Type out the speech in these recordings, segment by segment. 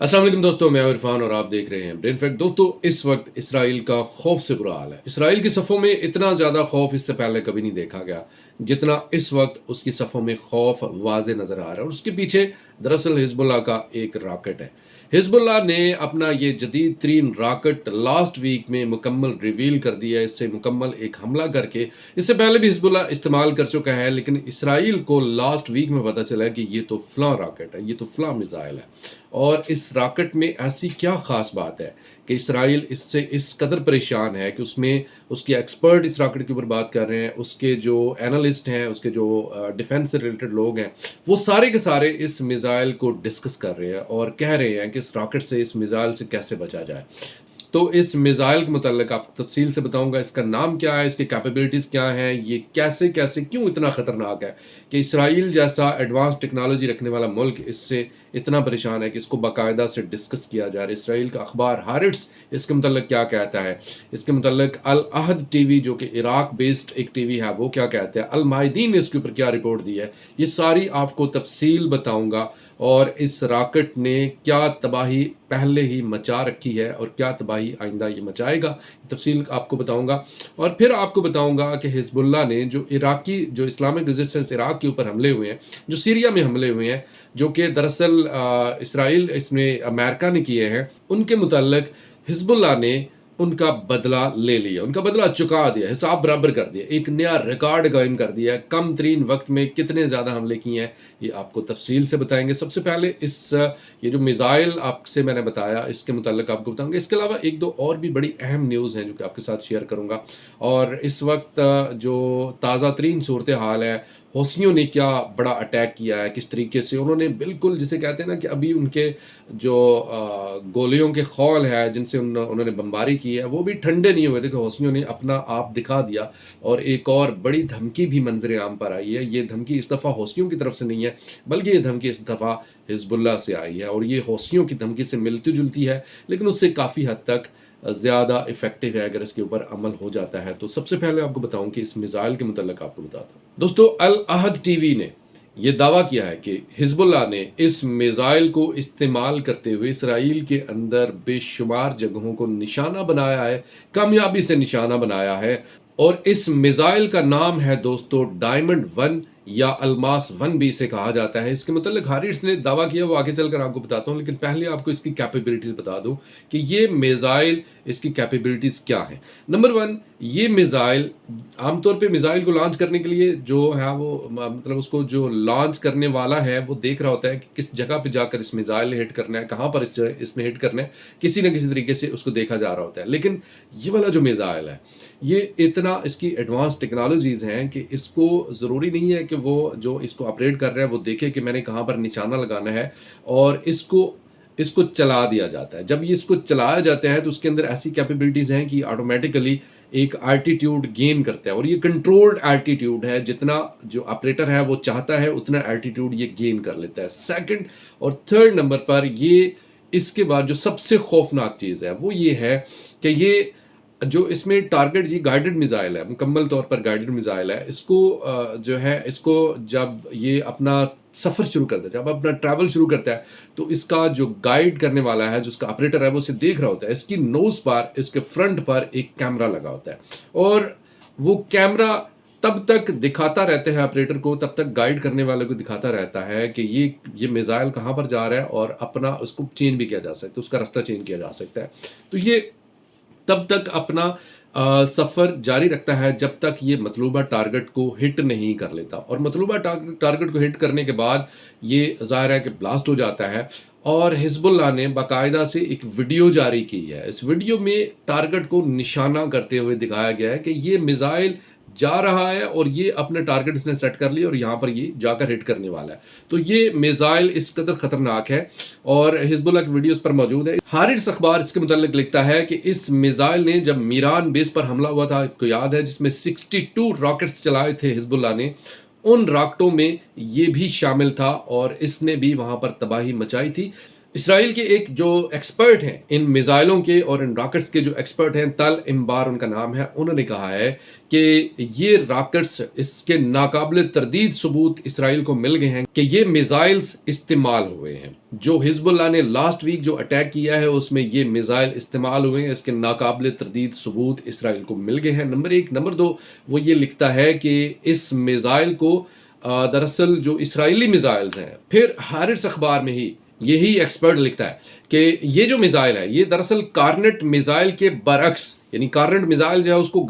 अस्सलाम वालेकुम दोस्तों, मैं इरफान और आप देख रहे हैं ब्रेन फैक्ट। दोस्तों, इस वक्त इसराइल का खौफ से बुरा हाल है। इसराइल की सफ़ों में इतना ज़्यादा खौफ इससे पहले कभी नहीं देखा गया जितना इस वक्त उसकी सफ़ों में खौफ वाज़े नज़र आ रहा है। और उसके पीछे दरअसल हिजबुल्लाह का एक रॉकेट है। हिजबुल्लाह ने अपना ये जदीद तरीन रॉकेट लास्ट वीक में मुकम्मल रिवील कर दिया। इससे मुकम्मल एक हमला करके, इससे पहले भी हिजबुल्लाह इस्तेमाल कर चुका है, लेकिन इसराइल को लास्ट वीक में पता चला कि ये तो फ़लाँ रॉकेट है, ये तो फ़लाँ मिसाइल है। और इस रॉकेट में ऐसी क्या ख़ास बात है कि इसराइल इससे इस कदर परेशान है कि उसमें उसके एक्सपर्ट इस रॉकेट के ऊपर बात कर रहे हैं, उसके जो एनालिस्ट हैं, उसके जो डिफेंस से रिलेटेड लोग हैं, वो सारे के सारे इस मिसाइल को डिस्कस कर रहे हैं और कह रहे हैं कि इस रॉकेट से, इस मिसाइल से कैसे बचा जाए। तो इस मिसाइल के मुताल्लिक आपको तफसील से बताऊंगा, इसका नाम क्या है, इसकी कैपेबिलिटीज़ क्या हैं, ये कैसे कैसे क्यों इतना ख़तरनाक है कि इसराइल जैसा एडवांस टेक्नोलॉजी रखने वाला मुल्क इससे इतना परेशान है कि इसको बाकायदा से डिस्कस किया जा रहा है। इसराइल का अखबार हारिट्स इसके मुताल्लिक क्या कहता है, इसके मुताल्लिक अल अहद टीवी जो कि इराक बेस्ड एक टीवी है वो क्या कहते हैं, अल माहिदीन ने इसके ऊपर क्या रिपोर्ट दी है, ये सारी आपको तफसील बताऊंगा। और इस रॉकेट ने क्या तबाही पहले ही मचा रखी है और क्या तबाही आइंदा ये मचाएगा, तफसील आपको बताऊंगा। और फिर आपको बताऊंगा कि हिजबुल्लाह ने जो इस्लामिक रेजिस्टेंस इराक के ऊपर हमले हुए हैं, जो सीरिया में हमले हुए हैं, जो कि दरअसल इसराइल इसमें अमेरिका ने किए हैं, उनके मुताल्लिक हिजबुल्लाह ने उनका बदला ले लिया, उनका बदला चुका दिया, हिसाब बराबर कर दिया, एक नया रिकॉर्ड कायम कर दिया। कम तरीन वक्त में कितने ज़्यादा हमले किए हैं ये आपको तफसील से बताएंगे। सबसे पहले ये जो मिसाइल आपसे मैंने बताया इसके मुताल्लिक आपको बताऊंगा। इसके अलावा एक दो और भी बड़ी अहम न्यूज़ हैं जो कि आपके साथ शेयर करूंगा। और इस वक्त जो ताज़ा तरीन सूरत हाल है, हौसियों ने क्या बड़ा अटैक किया है, किस तरीके से उन्होंने बिल्कुल जिसे कहते हैं ना कि अभी उनके जो गोलियों के खौल है जिनसे उन्होंने बमबारी की है वो भी ठंडे नहीं हुए थे कि हौसियों ने अपना आप दिखा दिया। और एक और बड़ी धमकी भी मंजर आम पर आई है। ये धमकी इस दफ़ा हौसियों की तरफ से नहीं है, बल्कि ये धमकी इस दफ़ा हिजबुल्लाह से आई है। और ये हौसियों की धमकी से मिलती जुलती है, लेकिन उससे काफ़ी हद तक ज़्यादा इफेक्टिव है अगर इसके ऊपर अमल हो जाता है। तो सबसे पहले आपको बताऊं कि इस मिसाइल के मुतल्लिक आपको बताता हूँ। दोस्तों, अल अहद टीवी ने यह दावा किया है कि हिजबुल्लाह ने इस मिसाइल को इस्तेमाल करते हुए इसराइल के अंदर बेशुमार जगहों को निशाना बनाया है, कामयाबी से निशाना बनाया है। और इस मिसाइल का नाम है दोस्तों डायमंड 1 या अलमास 1 भी इसे कहा जाता है। इसके मतलब हारिस ने दावा किया, वो आगे चलकर आपको बताता हूँ, लेकिन पहले आपको इसकी कैपेबिलिटीज बता दूं कि ये मिसाइल, इसकी कैपेबिलिटीज क्या है। नंबर 1, ये मिसाइल आमतौर पे मिसाइल को लॉन्च करने के लिए जो है वो मतलब उसको जो लॉन्च करने वाला है वो देख रहा होता है कि किस जगह पे जाकर इस मिसाइल ने हिट करना है, कहाँ पर इसने हिट करना है, किसी न किसी तरीके से उसको देखा जा रहा होता है। लेकिन ये वाला जो मिसाइल है, ये इतना इसकी एडवांस टेक्नोलॉजीज़ हैं कि इसको ज़रूरी नहीं है कि वो जो इसको ऑपरेट कर रहा है वो देखे कि मैंने कहाँ पर निशाना लगाना है, और इसको इसको चला दिया जाता है। जब ये इसको चलाया जाता है तो उसके अंदर ऐसी कैपेबिलिटीज़ हैं कि ऑटोमेटिकली एक एल्टीट्यूड गेन करता है, और ये कंट्रोल्ड एल्टीट्यूड है। जितना जो ऑपरेटर है वो चाहता है उतना एल्टीट्यूड ये गेन कर लेता है। सेकंड और थर्ड नंबर पर ये, इसके बाद जो सबसे खौफनाक चीज़ है वो ये है कि ये जो इसमें टारगेट, ये गाइडेड मिसाइल है, मुकम्मल तौर पर गाइडेड मिसाइल है। इसको जो है, इसको जब ये अपना सफ़र शुरू करता है, जब अपना ट्रैवल शुरू करता है, तो इसका जो गाइड करने वाला है, जो इसका ऑपरेटर है, वो इसे देख रहा होता है। इसकी नोज पर, इसके फ्रंट पर एक कैमरा लगा होता है, और वो कैमरा तब तक दिखाता रहता है ऑपरेटर को, तब तक गाइड करने वाले को दिखाता रहता है कि ये मिसाइल कहाँ पर जा रहा है, और अपना उसको चेंज भी किया जा सकता है, उसका रास्ता चेंज किया जा सकता है। तो ये तब तक अपना सफ़र जारी रखता है जब तक ये मतलूबा टारगेट को हिट नहीं कर लेता। और मतलूबा टारगेट को हिट करने के बाद ये ज़ाहिर है कि ब्लास्ट हो जाता है। और हिजबुल्लाह ने बाकायदा से एक वीडियो जारी की है। इस वीडियो में टारगेट को निशाना करते हुए दिखाया गया है कि ये मिसाइल जा रहा है और ये अपने टारगेट इसने सेट कर लिया और यहाँ पर ये जाकर हिट करने वाला है। तो ये मिसाइल इस कदर खतरनाक है, और हिजबुल्लाह की वीडियोस पर मौजूद है। हारिस अखबार इसके मुताल्लिक लिखता है कि इस मिसाइल ने जब मीरान बेस पर हमला हुआ था, आपको याद है, जिसमें 62 रॉकेट्स चलाए थे हिजबुल्लाह ने, उन रॉकेटों में ये भी शामिल था और इसने भी वहां पर तबाही मचाई थी। इसराइल के एक जो एक्सपर्ट हैं इन मिसाइलों के और इन रॉकेट्स के जो एक्सपर्ट हैं, तल इम्बार उनका नाम है, उन्होंने कहा है कि ये रॉकेट्स, इसके नाकाबिल तरदीद सबूत इसराइल को मिल गए हैं कि ये मिसाइल्स इस्तेमाल हुए हैं। जो हिजबुल्लाह ने लास्ट वीक जो अटैक किया है उसमें ये मिसाइल इस्तेमाल हुए हैं, इसके नाकाबिल तरदीद सबूत इसराइल को मिल गए हैं। नंबर एक। नंबर दो, वो ये लिखता है कि इस मिसाइल को दरअसल जो इसराइली मिसाइल्स हैं, फिर हारिस अखबार में ही यही एक्सपर्ट लिखता है कि ये जो मिसाइल है ये दरअसल कार्नेट मिसाइल के बरक्स, यानी कार्नेट मिसाइल जो है उसको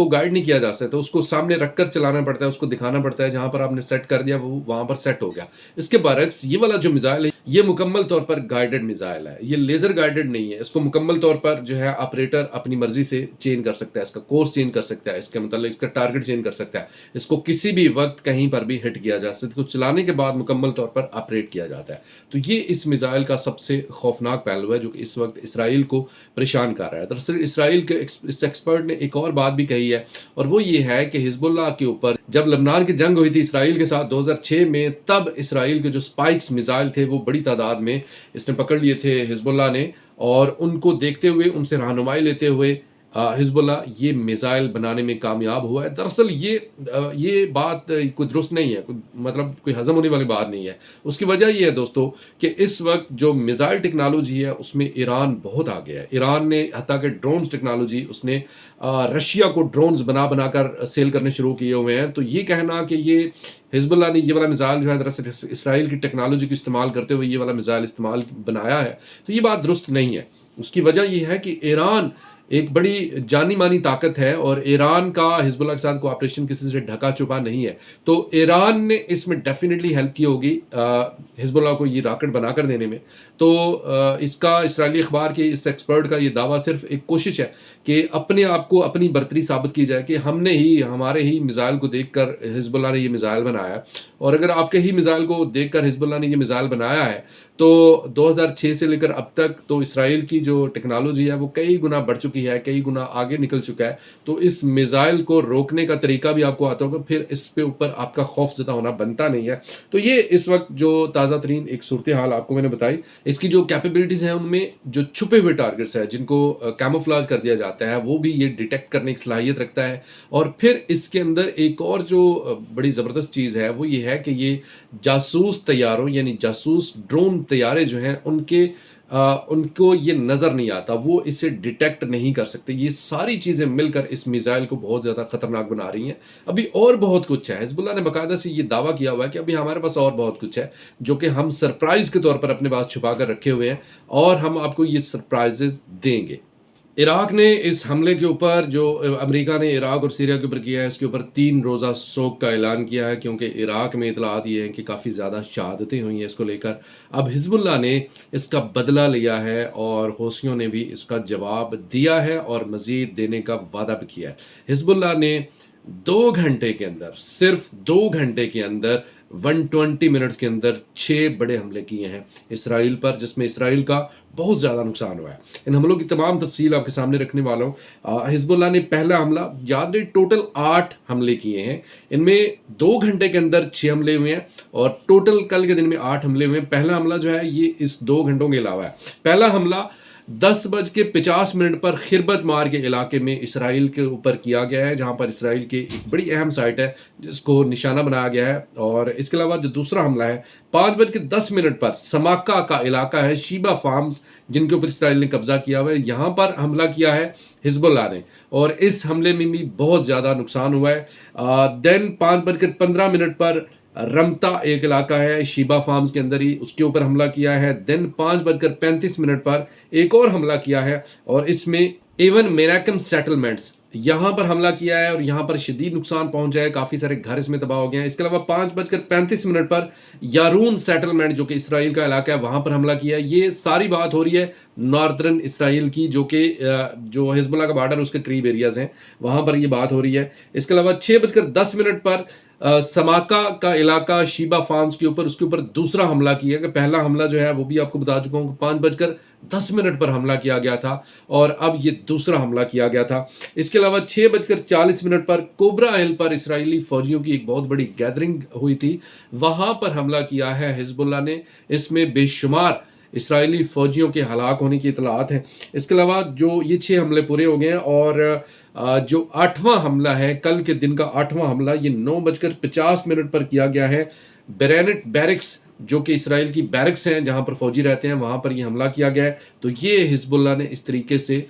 गाइड नहीं किया जा सकता, उसको सामने रखकर चलाना पड़ता है, उसको दिखाना पड़ता है, जहां पर आपने सेट कर दिया वो वहां पर सेट हो गया। इसके बरक्स ये वाला जो मिसाइल है ये मुकम्मल तौर पर गाइडेड मिसाइल है, ये लेजर गाइडेड नहीं है। इसको मुकम्मल तौर पर जो है ऑपरेटर अपनी मर्जी से चेंज कर सकता है, इसका कोर्स चेंज कर सकता है, इसके मतलब इसका टारगेट चेंज कर सकता है, इसको किसी भी वक्त कहीं पर भी हिट किया जा सकता है, इसको चलाने के बाद मुकम्मल तौर पर ऑपरेट किया जाता है। तो ये इस मिसाइल का सबसे खौफनाक पहलू है जो कि इस वक्त इसराइल को परेशान कर रहा है। दरअसल इसराइल के इस एक्सपर्ट ने एक और बात भी कही है, और वो ये है कि हिजबुल्लाह के ऊपर जब लबनान की जंग हुई थी इसराइल के साथ 2006 में, तब इसराइल के जो स्पाइक्स मिसाइल थे वो बड़ी तादाद में इसने पकड़ लिए थे हिजबुल्लाह ने, और उनको देखते हुए, उनसे रहनुमाई लेते हुए हिजबुल्लाह ये मिसाइल बनाने में कामयाब हुआ है। दरअसल ये बात कोई दुरुस्त नहीं है, मतलब कोई हजम होने वाली बात नहीं है। उसकी वजह ये है दोस्तों कि इस वक्त जो मिसाइल टेक्नोलॉजी है उसमें ईरान बहुत आगे है। ईरान ने हत्ता के ड्रोन्स टेक्नोलॉजी, उसने रशिया को ड्रोन्स बना कर सेल करने शुरू किए हुए हैं। तो ये कहना कि ये हिजबुल्लाह ने ये वाला मिसाइल जो है दरअसल इसराइल की टेक्नोलॉजी को इस्तेमाल करते हुए ये वाला मिसाइल इस्तेमाल बनाया है, तो ये बात दुरुस्त नहीं है। उसकी वजह यह है कि ईरान एक बड़ी जानी मानी ताकत है और ईरान का हिजबुल्लाह के साथ कोऑपरेशन किसी से ढका छुपा नहीं है। तो ईरान ने इसमें डेफिनेटली हेल्प की होगी हिजबुल्लाह को ये रॉकेट बनाकर देने में। तो इसका इसराइली अखबार के इस एक्सपर्ट का ये दावा सिर्फ एक कोशिश है कि अपने आप को अपनी बर्तरी साबित की जाए कि हमारे ही मिसाइल को देखकर हिजबुल्लाह ने ये मिसाइल बनाया, और अगर आपके ही मिसाइल को देखकर हिजबुल्लाह ने ये मिसाइल बनाया है तो 2006 से लेकर अब तक तो इसराइल की जो टेक्नोलॉजी है वो कई गुना बढ़ चुकी है, कई गुना आगे निकल चुका है। तो इस मिसाइल को रोकने का तरीका भी आपको आता होगा, फिर इस पे ऊपर आपका खौफ ज़्यादा होना बनता नहीं है। तो ये इस वक्त जो ताज़ा तरीन एक सूरत हाल आपको मैंने बताई, इसकी जो कैपेबिलिटीज़ हैं उनमें जो छुपे हुए टारगेट्स हैं जिनको कैमोफ्लाज कर दिया जाता है वो भी ये डिटेक्ट करने की सलाहियत रखता है। और फिर इसके अंदर एक और जो बड़ी ज़बरदस्त चीज़ है वो ये है कि ये जासूस तैयारों यानी जासूस ड्रोन तैयारे जो हैं उनको ये नज़र नहीं आता, वो इसे डिटेक्ट नहीं कर सकते। ये सारी चीज़ें मिलकर इस मिसाइल को बहुत ज़्यादा खतरनाक बना रही हैं। अभी और बहुत कुछ है, हिजबुल्लाह ने बाकायदा से ये दावा किया हुआ है कि अभी हमारे पास और बहुत कुछ है जो कि हम सरप्राइज़ के तौर पर अपने पास छुपा कर रखे हुए हैं, और हम आपको ये सरप्राइजेस देंगे। इराक ने इस हमले के ऊपर जो अमेरिका ने इराक और सीरिया के ऊपर किया है, इसके ऊपर 3 रोज़ा सोग का ऐलान किया है, क्योंकि इराक में इतलात ये हैं कि काफ़ी ज़्यादा शहादतें हुई हैं इसको लेकर। अब हिजबुल्लाह ने इसका बदला लिया है और हौसियों ने भी इसका जवाब दिया है और मज़ीद देने का वादा भी किया है। हिजबुल्लाह ने 2 घंटे के अंदर, सिर्फ 2 घंटे के अंदर 120 मिनट्स के अंदर 6 बड़े हमले किए हैं इसराइल पर, जिसमें इसराइल का बहुत ज़्यादा नुकसान हुआ है। इन हमलों की तमाम तफसील आपके सामने रखने वाला हूँ। हिजबुल्लाह ने पहला हमला, याद रहे, टोटल 8 हमले किए हैं, इनमें 2 घंटे के अंदर 6 हमले हुए हैं और टोटल कल के दिन में 8 हमले हुए हैं। पहला हमला जो है ये इस 2 घंटों के अलावा है। पहला हमला 10:50 पर खिरबत मार के इलाके में इसराइल के ऊपर किया गया है, जहां पर इसराइल की एक बड़ी अहम साइट है जिसको निशाना बनाया गया है। और इसके अलावा जो दूसरा हमला है 5:10 पर समाका का इलाका है, शीबा फार्म्स, जिनके ऊपर इसराइल ने कब्जा किया हुआ है, यहाँ पर हमला किया है हिजबुल्लाह ने, और इस हमले में भी बहुत ज़्यादा नुकसान हुआ है। देन 5:15 पर रमता एक इलाका है शीबा फार्म्स के अंदर ही, उसके ऊपर हमला किया है। देन 5:35 पर एक और हमला किया है और इसमें एवन मेराकम सेटलमेंट्स, यहाँ पर हमला किया है और यहाँ पर शदीद नुकसान पहुंचा है, काफ़ी सारे घर इसमें तबाह हो गए हैं। इसके अलावा 5:35 पर यारून सेटलमेंट जो कि इसराइल का इलाका है वहाँ पर हमला किया है। ये सारी बात हो रही है नॉर्दर्न इसराइल की, जो हिजबुल्लाह का बॉर्डर उसके करीब एरियाज हैं, वहाँ पर ये बात हो रही है। इसके अलावा 6:10 पर समाका का इलाका शीबा फार्म्स के ऊपर, उसके ऊपर दूसरा हमला किया गया। पहला हमला जो है वो भी आपको बता चुका हूँ, 5:10 पर हमला किया गया था और अब ये दूसरा हमला किया गया था। इसके अलावा 6:40 पर कोबरा हिल पर इसराइली फौजियों की एक बहुत बड़ी गैदरिंग हुई थी, वहाँ पर हमला किया है हिजबुल्लाह ने। इसमें बेशुमार इसराइली फ़ौजियों के हलाक होने की इतलात हैं। इसके अलावा जो ये 6 हमले पूरे हो गए हैं और जो 8वां हमला है, कल के दिन का 8वां हमला, ये 9:50 पर किया गया है। बेरेनेट बैरक्स, जो कि इसराइल की बैरक्स हैं जहाँ पर फ़ौजी रहते हैं, वहाँ पर ये हमला किया गया है। तो ये हिज़्बुल्लाह ने इस तरीके से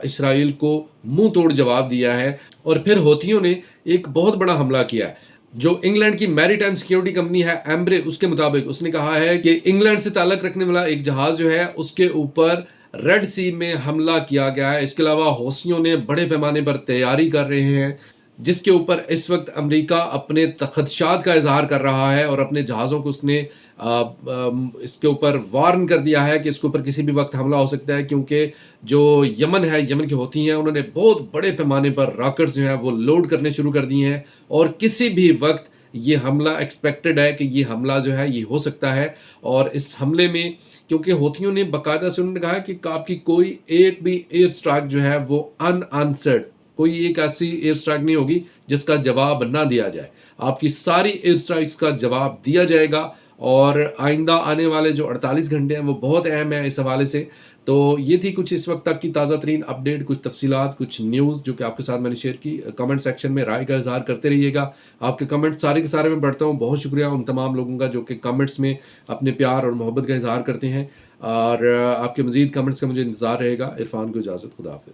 इसराइल को मुंह तोड़ जवाब दिया है। और फिर हौथियों ने एक बहुत बड़ा हमला किया है। जो इंग्लैंड की मैरीटाइम सिक्योरिटी कंपनी है एम्ब्रे, उसके मुताबिक उसने कहा है कि इंग्लैंड से ताल्लुक रखने वाला एक जहाज जो है उसके ऊपर रेड सी में हमला किया गया है। इसके अलावा हौसियों ने बड़े पैमाने पर तैयारी कर रहे हैं, जिसके ऊपर इस वक्त अमेरिका अपने खदशात का इजहार कर रहा है और अपने जहाज़ों को उसने इसके ऊपर वार्न कर दिया है कि इसके ऊपर किसी भी वक्त हमला हो सकता है, क्योंकि जो यमन है, यमन की होती हैं, उन्होंने बहुत बड़े पैमाने पर रॉकेट्स जो हैं वो लोड करने शुरू कर दिए हैं और किसी भी वक्त ये हमला एक्सपेक्टेड है कि ये हमला जो है ये हो सकता है। और इस हमले में, क्योंकि हौथियों ने बाकायदा से उन्होंने कहा कि आपकी कोई एक भी एयर स्ट्राइक जो है वो अनआंसर्ड, कोई एक ऐसी एयर स्ट्राइक नहीं होगी जिसका जवाब ना दिया जाए। आपकी सारी एयर स्ट्राइक्स का जवाब दिया जाएगा और आइंदा आने वाले जो 48 घंटे हैं वो बहुत अहम है इस हवाले से। तो ये थी कुछ इस वक्त तक की ताज़ा तरीन अपडेट, कुछ तफसीलात, कुछ न्यूज़ जो कि आपके साथ मैंने शेयर की। कमेंट सेक्शन में राय का इजहार करते रहिएगा। आपके कमेंट सारे के सारे मैं पढ़ता हूँ। बहुत शुक्रिया उन तमाम लोगों का जो कि कमेंट्स में अपने प्यार और मोहब्बत का इजहार करते हैं। और आपके मज़ीद कमेंट्स का मुझे इंतज़ार रहेगा। इरफान को इजाज़त, खुदा हाफिज़।